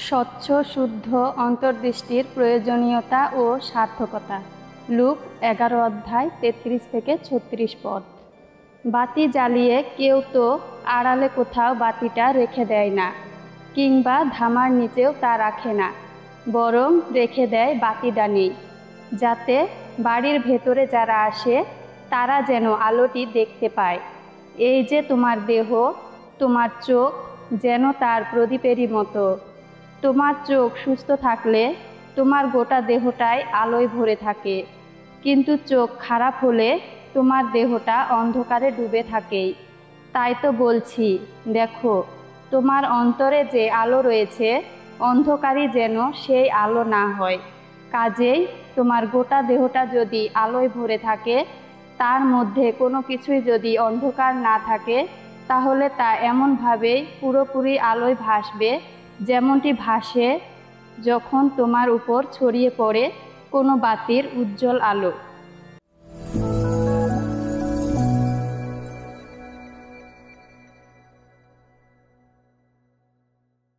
স্বচ্ছ শুদ্ধ অন্তর্দৃষ্টির প্রয়োজনীয়তা ও সার্থকতা। লুক 11 অধ্যায় 33 থেকে 36 পদ। বাতি জ্বালিয়ে কেউ তো আড়ালে কোথাও বাতিটা রেখে দেয় না, কিংবা ধামার নিচেও তা রাখে না, বরং রেখে দেয় বাতিদানেই, যাতে বাড়ির ভেতরে যারা আসে তারা যেন আলোটি দেখতে পায়। এই যে তোমার দেহ, তোমার চোখ যেন তার প্রদীপেরই মতো। তোমার চোখ সুস্থ থাকলে তোমার গোটা দেহটাই আলোয় ভরে থাকে, কিন্তু চোখ খারাপ হলে তোমার দেহটা অন্ধকারে ডুবে থাকেই। তাই তো বলছি, দেখো, তোমার অন্তরে যে আলো রয়েছে, অন্ধকারই যেন সেই আলো না হয়। কাজেই তোমার গোটা দেহটা যদি আলোয় ভরে থাকে, তার মধ্যে কোনো কিছুই যদি অন্ধকার না থাকে, তাহলে তা এমনভাবেই পুরোপুরি আলোয় ভাসবে, যেমনটি ভাসে যখন তোমার উপর ছড়িয়ে পড়ে কোনো বাতির উজ্জ্বল আলো।